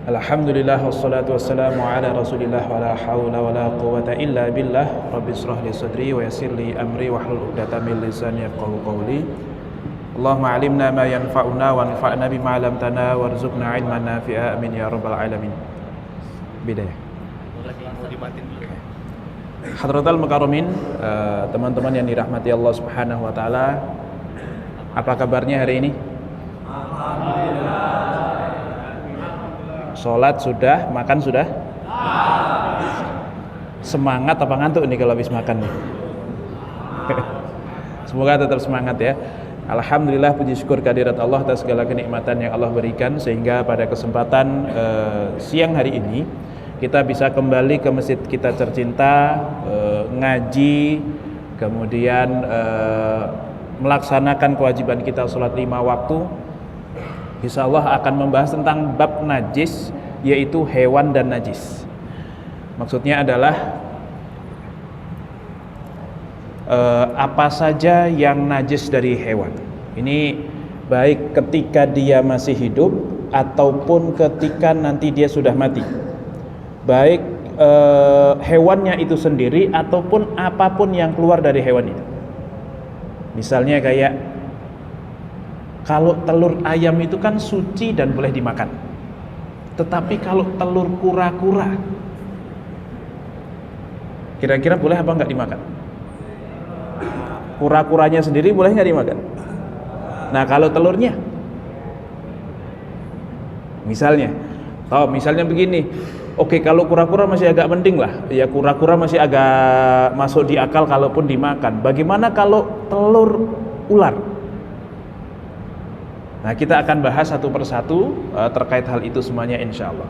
Alhamdulillah wassalatu wassalamu ala Rasulillah wa la haula wa la quwwata illa billah. Rabbi israh li sadri wa yassir li amri wahlul 'uqdatam min lisani yafqahu qawli. Allahumma 'allimna ma yanfa'una wanfa'na bima 'allamtana warzuqna 'ilman nafi'a amin ya rabbal alamin. Bidayah. Hadratal mukarramin, teman-teman yang dirahmati Allah Subhanahu wa taala. Apa kabarnya hari ini? Sholat sudah, makan sudah? Semangat apa ngantuk nih kalau habis makan nih? Semoga tetap semangat ya. Alhamdulillah, puji syukur kehadirat Allah atas segala kenikmatan yang Allah berikan, sehingga pada kesempatan siang hari ini kita bisa kembali ke masjid kita tercinta, ngaji, kemudian melaksanakan kewajiban kita sholat 5 waktu. Insyaallah akan membahas tentang bab najis, yaitu hewan dan najis. Maksudnya adalah apa saja yang najis dari hewan. Ini baik ketika dia masih hidup ataupun ketika nanti dia sudah mati. Baik hewannya itu sendiri ataupun apapun yang keluar dari hewan itu. Misalnya kayak kalau telur ayam itu kan suci dan boleh dimakan. Tetapi kalau telur kura-kura, kira-kira boleh apa enggak dimakan? Kura-kuranya sendiri boleh enggak dimakan? Nah, kalau telurnya, misalnya begini. Oke, kalau kura-kura masih agak mending lah. Ya, kura-kura masih agak masuk di akal kalaupun dimakan. Bagaimana kalau telur ular? Nah, kita akan bahas satu persatu terkait hal itu semuanya insyaallah.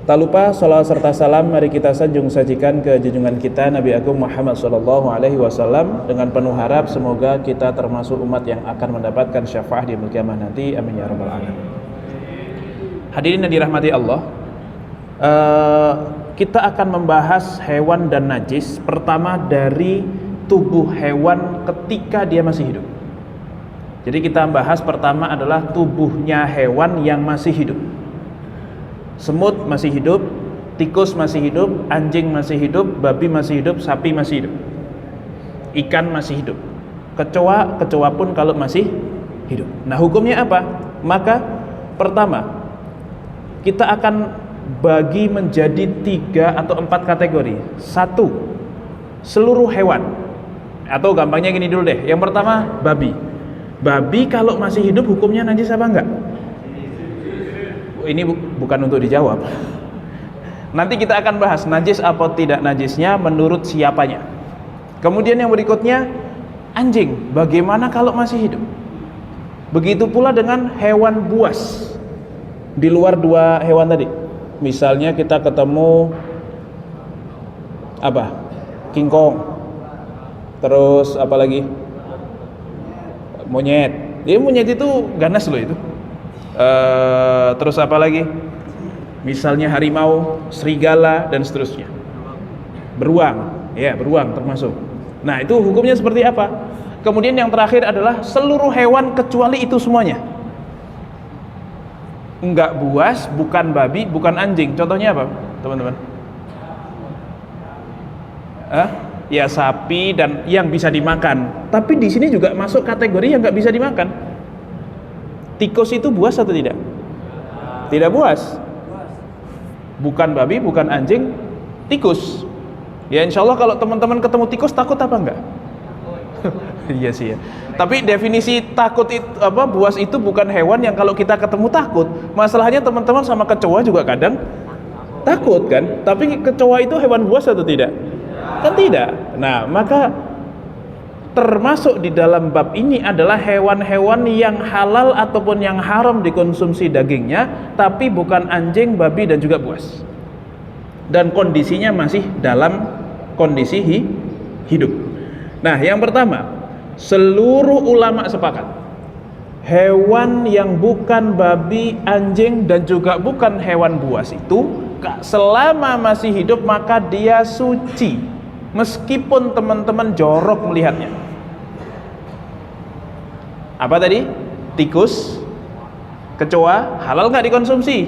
Tak lupa salawat serta salam mari kita sajikan ke junjungan kita Nabi Agung Muhammad SAW, dengan penuh harap semoga kita termasuk umat yang akan mendapatkan syafaat di yaumil qiyamah nanti. Amin ya rabbal alamin. Hadirin yang dirahmati Allah, kita akan membahas hewan dan najis. Pertama dari tubuh hewan ketika dia masih hidup. Jadi kita bahas pertama adalah tubuhnya hewan yang masih hidup. Semut masih hidup, tikus masih hidup, anjing masih hidup, babi masih hidup, sapi masih hidup, ikan masih hidup, kecoa pun kalau masih hidup. Nah, hukumnya apa? Maka pertama kita akan bagi menjadi 3 atau 4 kategori. 1, seluruh hewan. Atau gampangnya gini dulu deh. Yang pertama, babi. Babi kalau masih hidup hukumnya najis apa enggak? Ini bukan untuk dijawab. Nanti kita akan bahas najis atau tidak najisnya menurut siapanya. Kemudian yang berikutnya, anjing. Bagaimana kalau masih hidup? Begitu pula dengan hewan buas. Di luar 2 hewan tadi. Misalnya kita ketemu apa? King Kong. Terus apa lagi? Monyet. Jadi monyet itu ganas loh itu. Terus apa lagi? Misalnya harimau, serigala dan seterusnya. Beruang, ya beruang termasuk. Nah, itu hukumnya seperti apa? Kemudian yang terakhir adalah seluruh hewan kecuali itu semuanya. Enggak buas, bukan babi, bukan anjing. Contohnya apa, teman-teman? Ya sapi dan yang bisa dimakan. Tapi di sini juga masuk kategori yang nggak bisa dimakan. Tikus itu buas atau tidak? Tidak buas. Bukan babi, bukan anjing, tikus. Ya insya Allah kalau teman-teman ketemu tikus takut apa enggak? Iya sih ya. Tapi definisi takut itu buas itu bukan hewan yang kalau kita ketemu takut. Masalahnya teman-teman sama kecoa juga kadang takut kan? Tapi kecoa itu hewan buas atau tidak? Kan tidak. Nah, maka termasuk di dalam bab ini adalah hewan-hewan yang halal ataupun yang haram dikonsumsi dagingnya, tapi bukan anjing, babi dan juga buas. Dan kondisinya masih dalam kondisi hidup. Nah, yang pertama, seluruh ulama sepakat hewan yang bukan babi, anjing dan juga bukan hewan buas itu selama masih hidup maka dia suci. Meskipun teman-teman jorok melihatnya. Apa tadi? Tikus, Kecoa halal nggak dikonsumsi?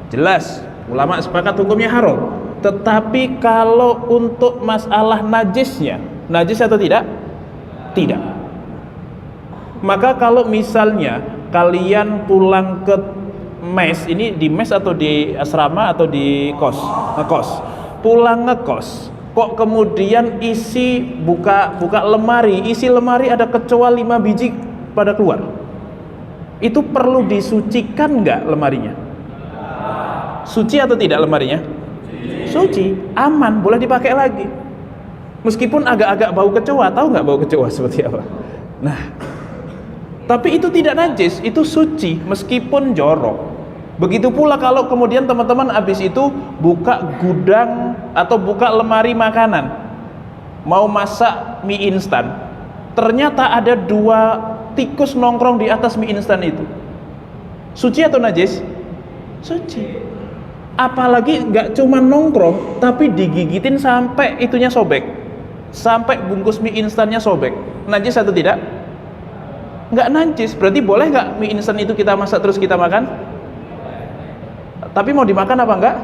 Jelas, ulama sepakat hukumnya haram. Tetapi kalau untuk masalah najisnya, najis atau tidak? Tidak. Maka kalau misalnya kalian pulang ke mes, ini di mes atau di asrama atau di kos? Ngekos. Pulang ngekos, kok kemudian buka lemari, isi lemari ada kecoa 5 biji pada keluar. Itu perlu disucikan nggak lemarinya? Suci atau tidak lemarinya? Suci, aman, boleh dipakai lagi. Meskipun agak-agak bau kecoa, tahu nggak bau kecoa seperti apa? Nah, tapi itu tidak najis, itu suci meskipun jorok. Begitu pula kalau kemudian teman-teman habis itu buka gudang atau buka lemari makanan, mau masak mie instan, ternyata ada 2 tikus nongkrong di atas mie instan itu. Suci atau najis? Suci. Apalagi nggak cuma nongkrong, tapi digigitin sampai itunya sobek, sampai bungkus mie instannya sobek. Najis atau tidak? Nggak najis. Berarti boleh nggak mie instan itu kita masak terus kita makan? Tapi mau dimakan apa enggak?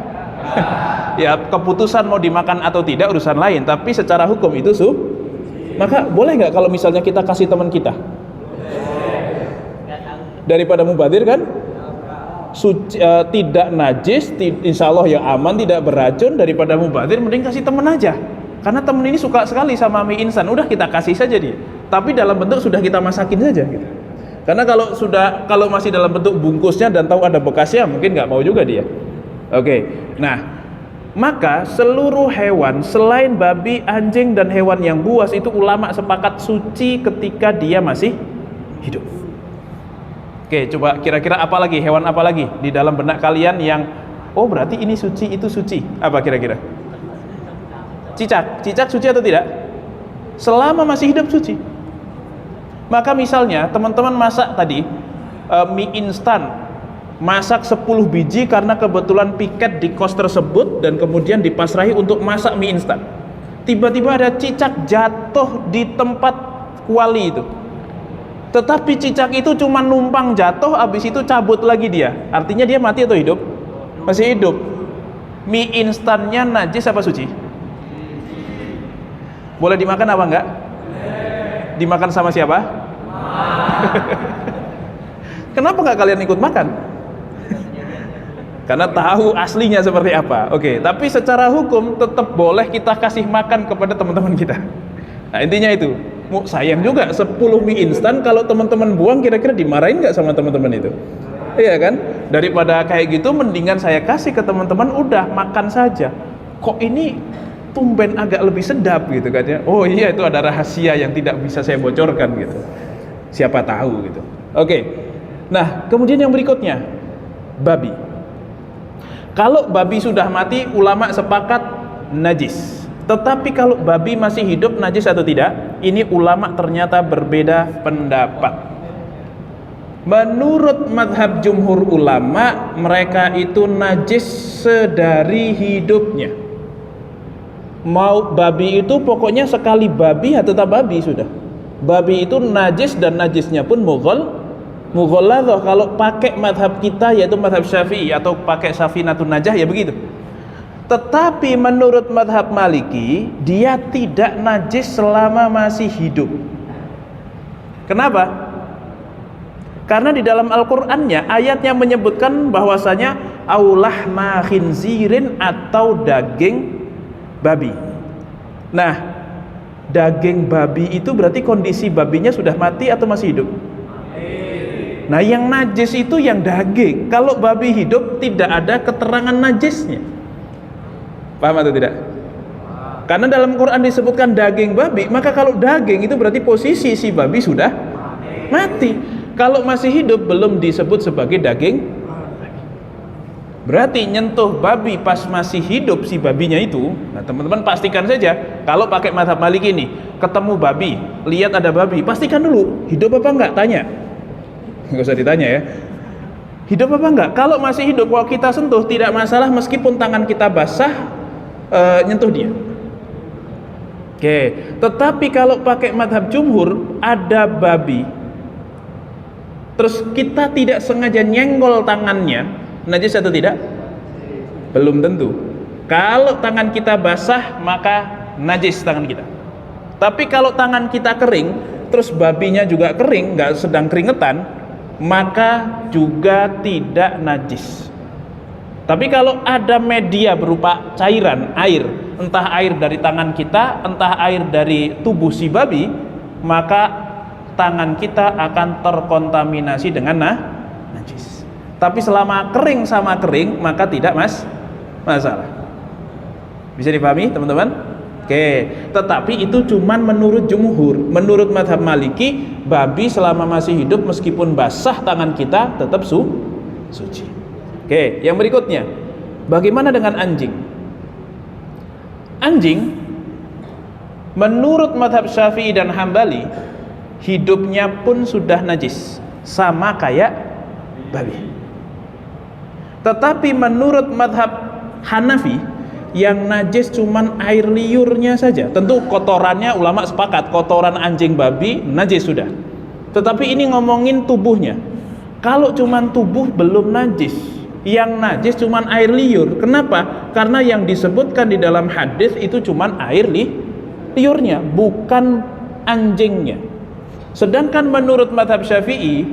Ya, keputusan mau dimakan atau tidak urusan lain, tapi secara hukum itu maka boleh nggak kalau misalnya kita kasih teman kita? Daripada mubazir kan? Suci, tidak najis, insya Allah yang aman, tidak beracun. Daripada mubazir mending kasih teman aja, karena teman ini suka sekali sama mie instan, udah kita kasih saja dia, tapi dalam bentuk sudah kita masakin saja gitu. Karena kalau masih dalam bentuk bungkusnya dan tahu ada bekasnya, mungkin nggak mau juga dia. Oke. Nah, maka seluruh hewan selain babi, anjing dan hewan yang buas itu ulama sepakat suci ketika dia masih hidup. Oke, coba kira-kira apa lagi, hewan apa lagi di dalam benak kalian yang oh berarti ini suci, itu suci? Apa kira-kira? Cicak suci atau tidak? Selama masih hidup suci. Maka misalnya teman-teman masak tadi mie instan, masak 10 biji karena kebetulan piket di kos tersebut dan kemudian dipasrahi untuk masak mie instan. Tiba-tiba ada cicak jatuh di tempat kuali itu. Tetapi cicak itu cuma numpang jatuh, habis itu cabut lagi dia. Artinya dia mati atau hidup? Masih hidup. Mie instannya najis apa suci? Boleh dimakan apa enggak? Dimakan sama siapa? Kenapa enggak kalian ikut makan? Karena tahu aslinya seperti apa. Oke, tapi secara hukum tetap boleh kita kasih makan kepada teman-teman kita. Nah, intinya itu. Sayang juga 10 mie instan kalau teman-teman buang, kira-kira dimarahin nggak sama teman-teman itu? Iya kan? Daripada kayak gitu mendingan saya kasih ke teman-teman, udah makan saja. Kok ini tumben agak lebih sedap gitu kan ya? Oh iya, itu ada rahasia yang tidak bisa saya bocorkan gitu. Siapa tahu gitu. Oke. Nah, kemudian yang berikutnya, babi. Kalau babi sudah mati, ulama sepakat najis. Tetapi kalau babi masih hidup, najis atau tidak? Ini ulama ternyata berbeda pendapat. Menurut madhab jumhur ulama, mereka itu najis sedari hidupnya. Mau babi itu pokoknya sekali babi ya tetap babi sudah. Babi itu najis dan najisnya pun mughalladhah. Kalau pakai madhab kita yaitu madhab Syafi'i atau pakai Safinatun Najah ya begitu. Tetapi menurut madhab Maliki, dia tidak najis selama masih hidup. Kenapa? Karena di dalam Al-Qur'annya ayatnya menyebutkan bahwasanya aulahma khinzirin atau daging babi. Nah, daging babi itu berarti kondisi babinya sudah mati atau masih hidup? Nah, yang najis itu yang daging. Kalau babi hidup tidak ada keterangan najisnya. Paham atau tidak? Karena dalam Quran disebutkan daging babi, maka kalau daging itu berarti posisi si babi sudah mati. Kalau masih hidup belum disebut sebagai daging. Berarti nyentuh babi pas masih hidup si babinya itu. Nah, teman-teman pastikan saja kalau pakai mazhab Maliki ini, ketemu babi, lihat ada babi, pastikan dulu hidup apa enggak, tanya. Enggak usah ditanya ya. Hidup apa enggak? Kalau masih hidup, kalau kita sentuh tidak masalah meskipun tangan kita basah. Nyentuh dia. Oke, tetapi kalau pakai madhab jumhur, ada babi terus kita tidak sengaja nyenggol tangannya, najis atau tidak? Belum tentu. Kalau tangan kita basah, maka najis tangan kita. Tapi kalau tangan kita kering, terus babinya juga kering, nggak sedang keringetan, maka juga tidak najis. Tapi kalau ada media berupa cairan, air, entah air dari tangan kita, entah air dari tubuh si babi, maka tangan kita akan terkontaminasi dengan najis. Tapi selama kering sama kering, maka tidak masalah. Bisa dipahami teman-teman? Oke, tetapi itu cuman menurut jumhur. Menurut mazhab Maliki, babi selama masih hidup meskipun basah tangan kita tetap suci. Oke, yang berikutnya, bagaimana dengan anjing? Anjing, menurut mazhab Syafi'i dan Hambali, hidupnya pun sudah najis, sama kayak babi. Tetapi menurut mazhab Hanafi, yang najis cuman air liurnya saja. Tentu kotorannya ulama sepakat, kotoran anjing babi najis sudah. Tetapi ini ngomongin tubuhnya. Kalau cuman tubuh belum najis, yang najis cuman air liur. Kenapa? Karena yang disebutkan di dalam hadis itu cuman air liurnya, bukan anjingnya. Sedangkan menurut mazhab Syafi'i,